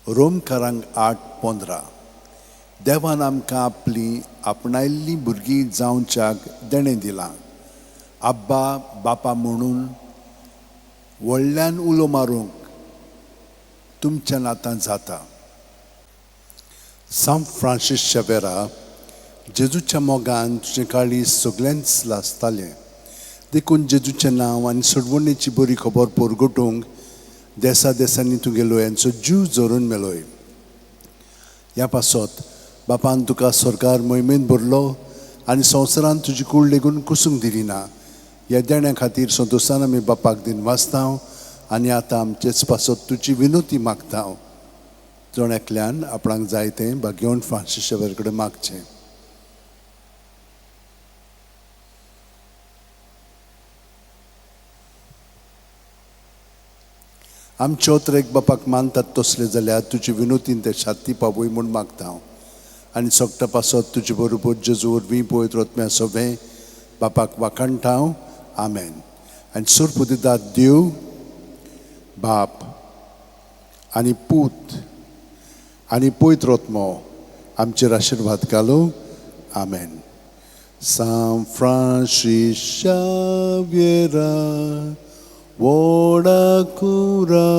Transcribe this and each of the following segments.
रोमकारांक 8:15 देवान आमकां आपली आपणायल्लीं भुरगीं जावच्याक देणें दिलां. आब्बा बापा म्हणून व्हडल्यान उलो मारूंक तुमच्यान आतां जाता. सांत फ्रांसीस शेवेरा जेजूच्या मोगान तुजें काळीज सगळ्यांच लासतालें. देखून जेजूचें नांव आनी सोडवणेची बरी खबर परगटूंक देसा देसांनी तुगेलो यांचो जीव जोरून मेलोय. ह्या पासत बापान तुका सरकार मोहिमेन भरलो आनी संवसारान तुजी कूड लेगून कुसूंक दिली ना. ह्या देण्या खातीर संतोशान आमी बापाक दिन वाचतांव आनी आतां आमचेच पासत तुजी विनोती मागतांव. जण एकल्यान आपणाक जाय तें भाग्यवंत फ्रांसीस शेवेर कडेन मागचें. आमचे ओत्रेक बापाक मानतात तसले जाल्यार तुजी विनोतीन ते शांती पावय म्हूण मागता आनी सोगता पासत तुजे बरोबर जेजू वरवीं पळयत रत्म्या सगळे बापाक वाखाणटाव. आमेन. आनी सुरपू दितात देव बाप आनी पूत आनी पळयत रत्मो आमचेर आशिर्वाद घालो. आमेन. सांत फ्रांसीस शावेरा वोडाकुरा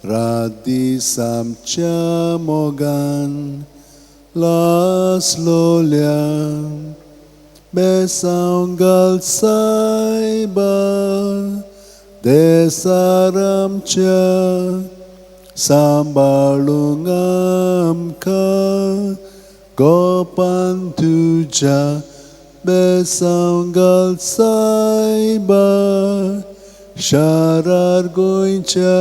रादीस आमच्या मोगान लासलोल्या बेसांव घाल सायबा देसार आमच्या सांबाळूंक आमकां गोपान तुज्या बेसांव घाल सायबा शारार गोंयच्या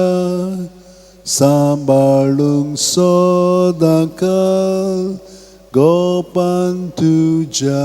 सांबाळूंक सदां काल गोपान तुज्या.